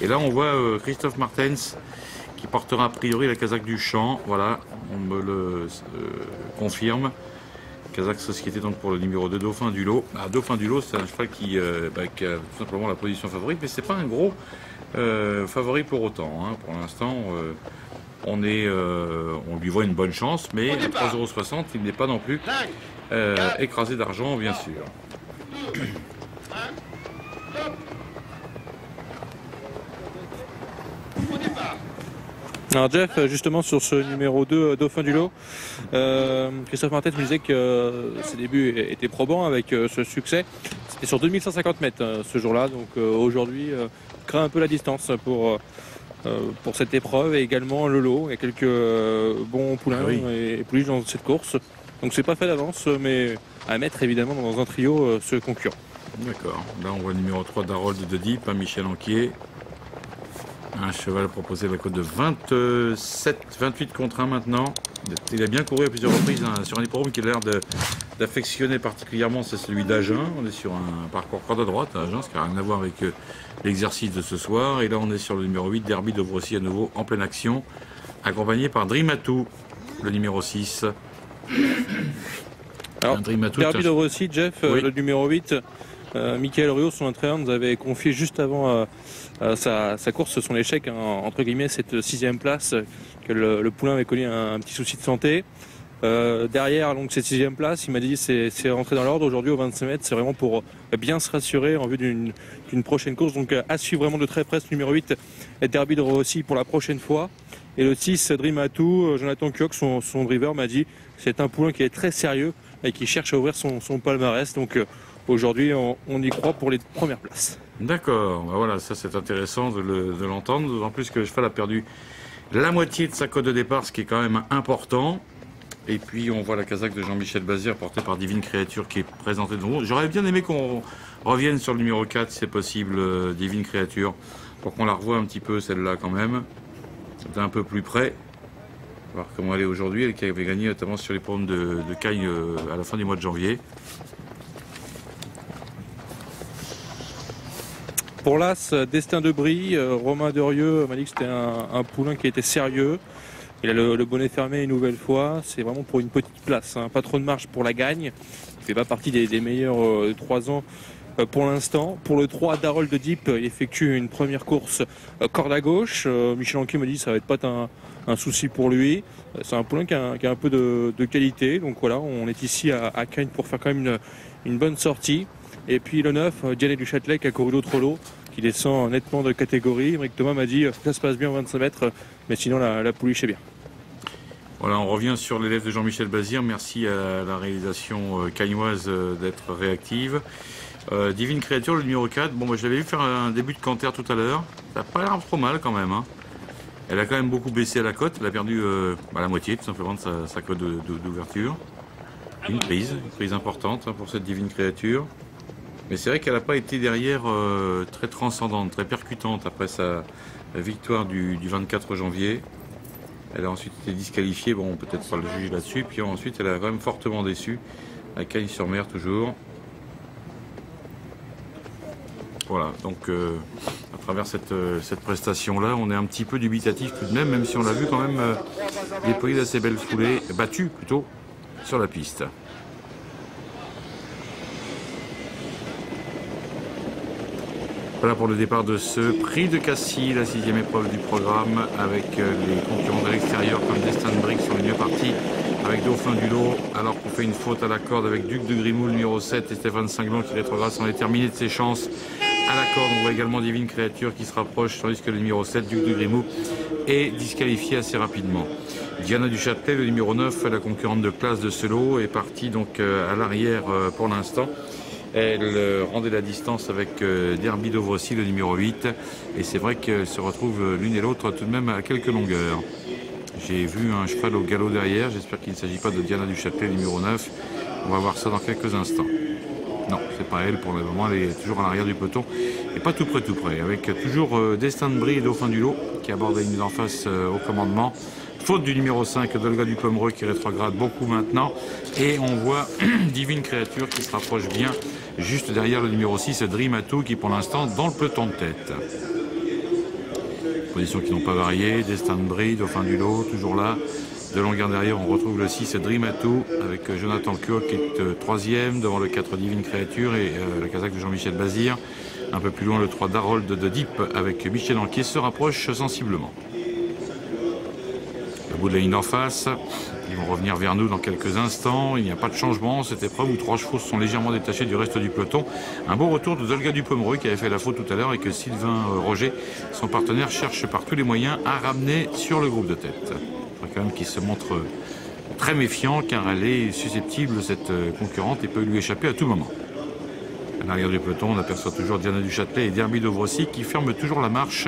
Et là on voit Christophe Martens qui portera a priori la casaque du champ. Voilà, on me le confirme. Casaque Société donc pour le numéro 2, Dauphin du Lot. Ah, Dauphin du Lot, c'est un cheval qui a tout simplement la position favorite, mais c'est pas un gros favori pour autant. Hein. Pour l'instant, on lui voit une bonne chance, mais à 3,60 €, il n'est pas non plus écrasé d'argent, bien sûr. Alors Jeff, justement sur ce numéro 2, Dauphin du Lot, Christophe Martens me disait que ses débuts étaient probants avec ce succès. C'était sur 2150 mètres ce jour-là, donc aujourd'hui craint un peu la distance pour cette épreuve et également le lot. Il y a quelques bons poulains et pouliches dans cette course, donc c'est pas fait d'avance, mais à mettre évidemment dans un trio ce concurrent. D'accord, là on voit le numéro 3 d'Harold de Deep, Michel Anquier. Un cheval proposé à la cote de 28 contre 1 maintenant. Il a bien couru à plusieurs reprises sur un hippodrome qui a l'air d'affectionner particulièrement, c'est celui d'Agen. On est sur un parcours corde à droite à Agen, ce qui n'a rien à voir avec l'exercice de ce soir. Et là on est sur le numéro 8, Derby d'Ovrecy à nouveau en pleine action, accompagné par Dreamatou, le numéro 6. Alors, Derby d'Ovrecy, Jeff, oui. Le numéro 8. Michael Rio, son entraîneur, nous avait confié juste avant sa course, son échec, entre guillemets, cette 6e place, que le poulain avait connu un petit souci de santé. Derrière donc, cette 6e place, il m'a dit c'est rentré dans l'ordre. Aujourd'hui, au 25 mètres, c'est vraiment pour bien se rassurer en vue d'une prochaine course. Donc à suivre vraiment de très près ce numéro 8, Derby de Rossi pour la prochaine fois. Et le 6, Dreamatou, Jonathan Kioc, son driver, m'a dit c'est un poulain qui est très sérieux et qui cherche à ouvrir son palmarès. Donc aujourd'hui, on y croit pour les premières places. D'accord, ben voilà, ça c'est intéressant de l'entendre, d'autant plus que le cheval a perdu la moitié de sa cote de départ, ce qui est quand même important. Et puis on voit la casaque de Jean-Michel Bazir portée par Divine Créature qui est présentée devant nous. J'aurais bien aimé qu'on revienne sur le numéro 4, si c'est possible, Divine Créature, pour qu'on la revoie un petit peu celle-là quand même, d'un peu plus près. Voir comment elle est aujourd'hui, elle qui avait gagné notamment sur les pommes de Caille à la fin du mois de janvier. Pour l'As, Destin de Brie, Romain Derieux m'a dit que c'était un poulain qui était sérieux. Il a le bonnet fermé une nouvelle fois. C'est vraiment pour une petite place, hein. Pas trop de marge pour la gagne. Il fait pas partie des meilleurs 3 ans pour l'instant. Pour le 3, Harold de Deep, il effectue une première course corde à gauche. Michel Anquier me dit que ça va être pas un souci pour lui. C'est un poulain qui a un peu de qualité. Donc voilà, on est ici à Cagnes pour faire quand même une bonne sortie. Et puis le 9, Diane du Châtelet qui a couru l'autre lot, qui descend nettement de catégorie. Émeric Thomas m'a dit ça se passe bien en 25 mètres, mais sinon la pouliche est bien. Voilà, on revient sur l'élève de Jean-Michel Bazir. Merci à la réalisation cagnoise d'être réactive. Divine Créature, le numéro 4. Bon, moi je l'avais vu faire un début de canter tout à l'heure. Ça n'a pas l'air trop mal quand même. Hein. Elle a quand même beaucoup baissé à la cote. Elle a perdu la moitié tout simplement de sa cote d'ouverture. Une prise importante pour cette Divine Créature. Mais c'est vrai qu'elle n'a pas été derrière très transcendante, très percutante après sa victoire du 24 janvier. Elle a ensuite été disqualifiée, bon peut-être pas le juger là-dessus, puis ensuite elle a quand même fortement déçu, à Cagnes-sur-Mer toujours. Voilà, donc à travers cette prestation-là, on est un petit peu dubitatif tout de même si on l'a vu quand même déployer d'assez belles foulées, battues plutôt, sur la piste. Voilà pour le départ de ce prix de Cassis, la 6e épreuve du programme, avec les concurrents de l'extérieur comme Destin de Brie sur le mieux parti, avec Dauphin du Lot, alors qu'on fait une faute à la corde avec Duc de Grimoux, le numéro 7, et Stéphane Cinglon qui rétrograde sans déterminer de ses chances. À la corde, on voit également Divine Créature qui se rapproche, tandis que le numéro 7, Duc de Grimoux, est disqualifié assez rapidement. Diana du Châtelet, le numéro 9, la concurrente de classe de ce lot, est partie donc à l'arrière pour l'instant. Elle rendait la distance avec Derby d'Ovrecy, le numéro 8. Et c'est vrai qu'elles se retrouvent l'une et l'autre tout de même à quelques longueurs. J'ai vu un cheval au galop derrière. J'espère qu'il ne s'agit pas de Diana du Châtelet, numéro 9. On va voir ça dans quelques instants. Non, c'est pas elle pour le moment. Elle est toujours à l'arrière du peloton. Et pas tout près. Avec toujours Destin de Brie et Dauphin du Lot qui abordent la ligne d'en face au commandement. Faute du numéro 5 d'Olga du Pomereux qui rétrograde beaucoup maintenant. Et on voit Divine Créature qui se rapproche bien juste derrière le numéro 6, Dreamatou, qui pour l'instant dans le peloton de tête. Positions qui n'ont pas varié. Destin de Brie, Dauphin du Lot, toujours là. De longueur derrière, on retrouve le 6 Dreamatou avec Jonathan Kyo qui est 3e, devant le 4 Divine Créature et la casaque de Jean-Michel Bazir. Un peu plus loin, le 3 Darold de Deep avec Michel Anquier se rapproche sensiblement. Le bout de la ligne d'en face, ils vont revenir vers nous dans quelques instants. Il n'y a pas de changement. Cette épreuve où 3 chevaux sont légèrement détachés du reste du peloton. Un beau retour de Dolga Dupomereux qui avait fait la faute tout à l'heure et que Sylvain Roger, son partenaire, cherche par tous les moyens à ramener sur le groupe de tête. Quand même qui se montre très méfiant car elle est susceptible, cette concurrente, et peut lui échapper à tout moment. À l'arrière du peloton, on aperçoit toujours Diana du Châtelet et Derby Dovrossi qui ferment toujours la marche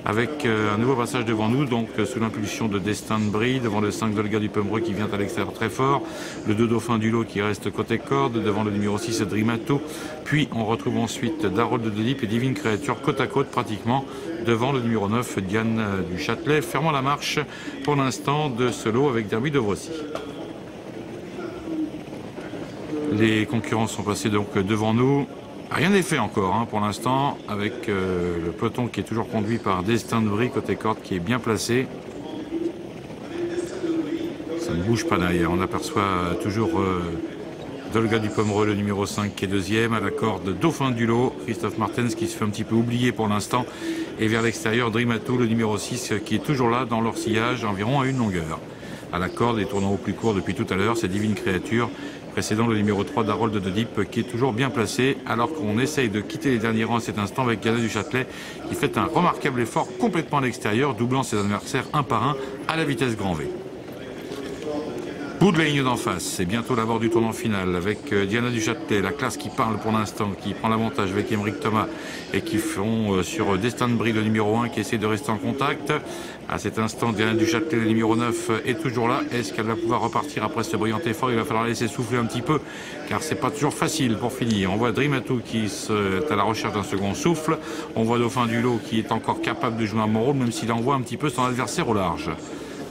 avec un nouveau passage devant nous, donc sous l'impulsion de Destin de Brie, devant le 5 Dolga du Pomereux qui vient à l'extérieur très fort, le 2 Dauphin du Lot qui reste côté corde, devant le numéro 6 Dreamatou, puis on retrouve ensuite Darold de Deep et Divine Créature côte à côte pratiquement, devant le numéro 9 Diane du Châtelet, fermant la marche pour l'instant de ce lot avec Derby Dovrossi. Les concurrents sont passés donc devant nous. Rien n'est fait encore pour l'instant, avec le peloton qui est toujours conduit par Destin de Brie côté corde qui est bien placé. Ça ne bouge pas derrière. On aperçoit toujours Dolga du Pomereux, le numéro 5 qui est 2e, à la corde Dauphin du Lot, Christophe Martens qui se fait un petit peu oublier pour l'instant, et vers l'extérieur Dreamatou, le numéro 6 qui est toujours là dans leur sillage, environ à une longueur. À la corde et tournant au plus court depuis tout à l'heure, c'est Divine Créature, précédant le numéro 3 Darold de Deep qui est toujours bien placé, alors qu'on essaye de quitter les derniers rangs à cet instant avec Diana du Châtelet qui fait un remarquable effort complètement à l'extérieur, doublant ses adversaires un par un à la vitesse grand V. Bout de la ligne d'en face, c'est bientôt l'abord du tournant final avec Diana du Châtelet, la classe qui parle pour l'instant, qui prend l'avantage avec Émeric Thomas et qui font sur Destin de Brie le numéro 1 qui essaie de rester en contact. À cet instant, Diana du Châtelet, le numéro 9, est toujours là. Est-ce qu'elle va pouvoir repartir après ce brillant effort? Il va falloir laisser souffler un petit peu car c'est pas toujours facile pour finir. On voit Dreamatou qui est à la recherche d'un second souffle. On voit Dauphin du Lot qui est encore capable de jouer un bon rôle même s'il envoie un petit peu son adversaire au large.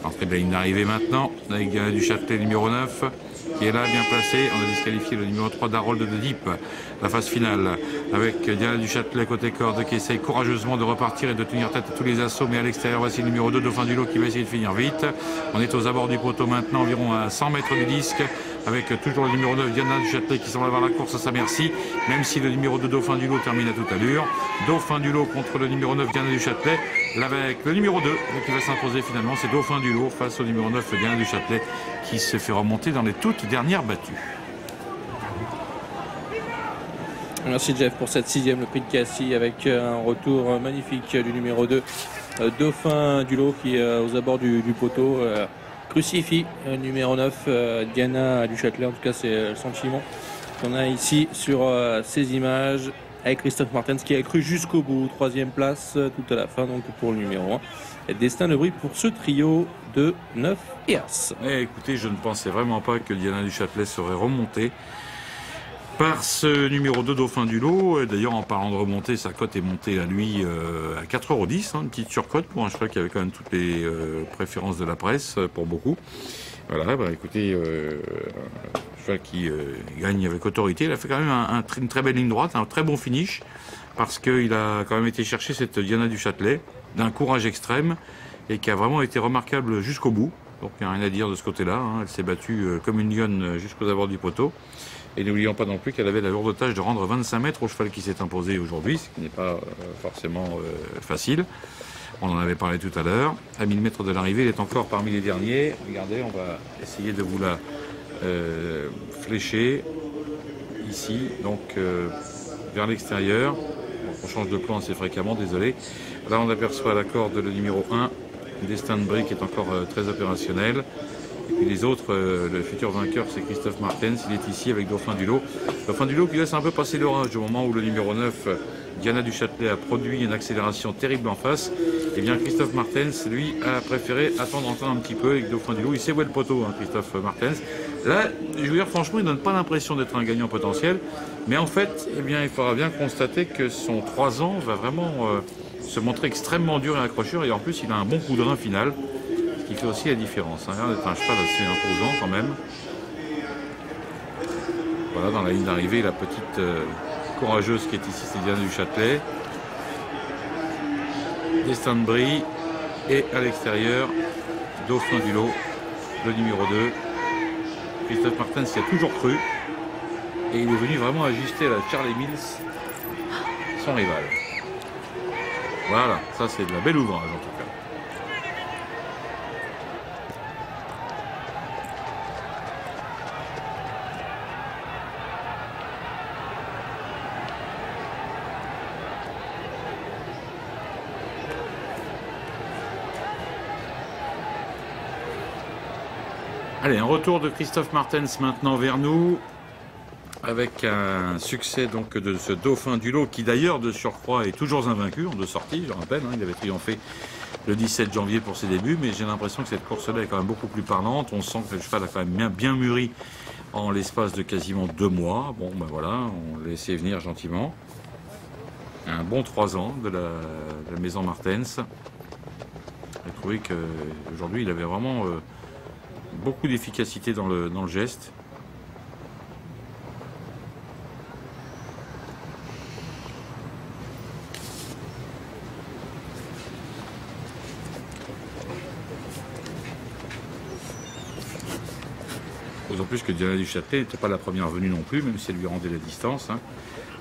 Entrée de la ligne d'arrivée maintenant, avec Diana du Châtelet, numéro 9, qui est là, bien placé. On a disqualifié le numéro 3 Darold de Deep. La phase finale, avec Diana du Châtelet côté corde, qui essaye courageusement de repartir et de tenir tête à tous les assauts. Mais à l'extérieur, voici le numéro 2, Dauphin du Lot, qui va essayer de finir vite. On est aux abords du poteau maintenant, environ à 100 mètres du disque, avec toujours le numéro 9, Diana du Châtelet, qui semble avoir la course à sa merci, même si le numéro 2, Dauphin du Lot, termine à toute allure. Dauphin du Lot contre le numéro 9, Diana du Châtelet. Là, avec le numéro 2, qui va s'imposer finalement, c'est Dauphin du Lot face au numéro 9, Diana du Châtelet, qui se fait remonter dans les toutes dernières battues. Merci Jeff pour cette 6e, le prix de Cassis, avec un retour magnifique du numéro 2, Dauphin du Lot, qui est aux abords du poteau, crucifie numéro 9, Diana du Châtelet. En tout cas, c'est le sentiment qu'on a ici sur ces images, avec Christophe Martens qui a cru jusqu'au bout. 3e place tout à la fin, donc pour le numéro 1. Et Destin de Brie pour ce trio de 9 et As. Écoutez, je ne pensais vraiment pas que Diana du Châtelet serait remontée par ce numéro 2 Dauphin du Lot. D'ailleurs, en parlant de remonter, sa cote est montée à lui à 4,10 €, une petite surcote pour un cheval qui avait quand même toutes les préférences de la presse pour beaucoup. Voilà, écoutez, un cheval qui gagne avec autorité. Il a fait quand même une très belle ligne droite, un très bon finish, parce qu'il a quand même été chercher cette Diana du Châtelet d'un courage extrême et qui a vraiment été remarquable jusqu'au bout. Donc il n'y a rien à dire de ce côté-là. Elle s'est battue comme une lionne jusqu'aux abords du poteau. Et n'oublions pas non plus qu'elle avait la lourde tâche de rendre 25 mètres au cheval qui s'est imposé aujourd'hui, ce qui n'est pas forcément facile. On en avait parlé tout à l'heure. À 1000 mètres de l'arrivée, il est encore parmi les derniers. Regardez, on va essayer de vous la flécher ici, donc vers l'extérieur. On change de plan assez fréquemment, désolé. Là, on aperçoit à la corde le numéro 1, Destin de Brie, qui est encore très opérationnel. Et puis les autres, le futur vainqueur, c'est Christophe Martens. Il est ici avec Dauphin du Lot. Dauphin du Lot qui laisse un peu passer l'orage au moment où le numéro 9, Diana du Châtelet, a produit une accélération terrible en face. Et bien Christophe Martens, lui, a préféré attendre encore un petit peu avec Dauphin du Lot. Il sait où est le poteau, Christophe Martens. Là, je veux dire, franchement, il ne donne pas l'impression d'être un gagnant potentiel. Mais en fait, eh bien, il faudra bien constater que son 3 ans va vraiment se montrer extrêmement dur et accrocheur. Et en plus, il a un bon coup de rein final, qui fait aussi la différence. Il a l'air d'être un cheval assez imposant quand même. Voilà, dans la ligne d'arrivée, la petite courageuse qui est ici, c'est Diana du Châtelet. Destin de Brie. Et à l'extérieur, Dauphin du lot, le numéro 2. Christophe Martens s'y a toujours cru. Et il est venu vraiment ajuster à la Charlie Mills, son rival. Voilà, ça c'est de la belle ouvrage en tout cas. Allez, un retour de Christophe Martens maintenant vers nous, avec un succès donc de ce Dauphin du lot qui d'ailleurs de surcroît est toujours invaincu en 2 sorties, je rappelle, hein, il avait triomphé le 17 janvier pour ses débuts, mais j'ai l'impression que cette course-là est quand même beaucoup plus parlante. On sent que le cheval a quand même bien mûri en l'espace de quasiment 2 mois. Bon ben voilà, on l'a laissé venir gentiment. Un bon 3 ans de la maison Martens. J'ai trouvé qu'aujourd'hui il avait vraiment beaucoup d'efficacité dans le geste. D'autant plus que Diana du Châtelet n'était pas la première venue non plus, même si elle lui rendait la distance. Hein.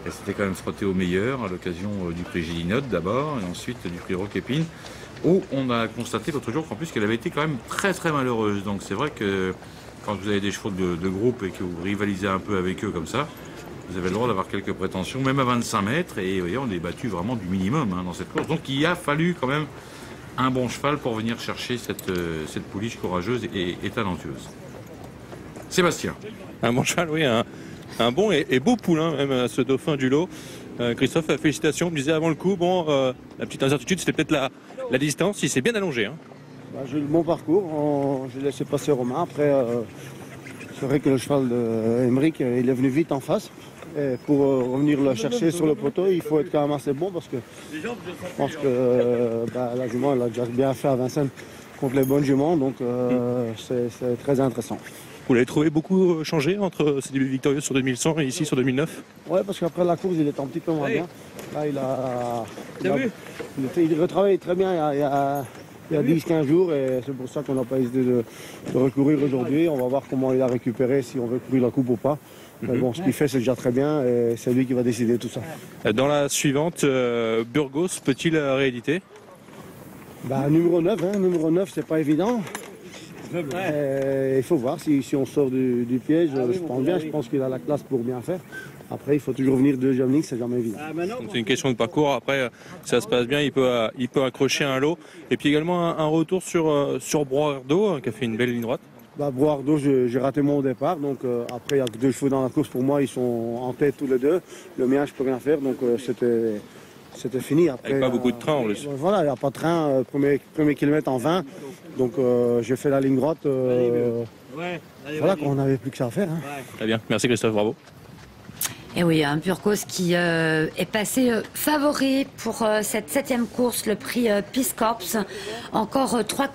Elle s'était quand même frottée au meilleur à l'occasion du prix Gilinotte d'abord, et ensuite du prix Roquépine, où on a constaté l'autre jour qu'en plus qu'elle avait été quand même très malheureuse. Donc c'est vrai que quand vous avez des chevaux de groupe et que vous rivalisez un peu avec eux comme ça, vous avez le droit d'avoir quelques prétentions, même à 25 mètres, et vous voyez, on est battu vraiment du minimum hein, dans cette course. Donc il a fallu quand même un bon cheval pour venir chercher cette pouliche courageuse et talentueuse. Sébastien. Un bon cheval, oui, un bon et beau poulain, même ce Dauphin du lot. Christophe, félicitations. On me disait avant le coup, bon, la petite incertitude, c'était peut-être la distance. Il s'est bien allongé. Hein. Bah, j'ai eu le bon parcours. J'ai laissé passer Romain. Après, c'est vrai que le cheval d'Emeric, il est venu vite en face. Et pour revenir le chercher sur le poteau, il faut être quand même assez bon parce que je pense que la jument, elle a déjà bien fait à Vincennes contre les bonnes juments. Donc, c'est très intéressant. Vous l'avez trouvé beaucoup changé entre ses débuts victorieux sur 2100 et ici sur 2009? Oui, parce qu'après la course, il était un petit peu moins bien. Là, il retravaille très bien il y a 10-15 jours et c'est pour ça qu'on n'a pas hésité de recourir aujourd'hui. On va voir comment il a récupéré, si on veut courir la coupe ou pas. Mais bon, ce qu'il fait, c'est déjà très bien et c'est lui qui va décider tout ça. Dans la suivante, Burgos peut-il rééditer? Numéro 9, numéro 9, c'est pas évident. Il faut voir si on sort du piège. Je pense qu'il a la classe pour bien faire. Après, il faut toujours venir deuxième ligne, c'est jamais évident. C'est une question de parcours. Après, si ça se passe bien, il peut accrocher un lot. Et puis également un retour sur Broardo, qui a fait une belle ligne droite. Broardo, j'ai raté mon départ. Donc après, il y a 2 chevaux dans la course. Pour moi, ils sont en tête tous les 2. Le mien, je peux rien faire. Donc c'était fini. Après, avec pas beaucoup de train en plus. Voilà, il n'y a pas de train. Premier kilomètre en 20. Donc j'ai fait la ligne droite. Voilà, on n'avait plus que ça à faire. Hein. Très bien, merci Christophe, bravo. Et oui, un Burgos qui est passé favori pour cette 7e course, le prix Peace Corps. Encore 3 courses.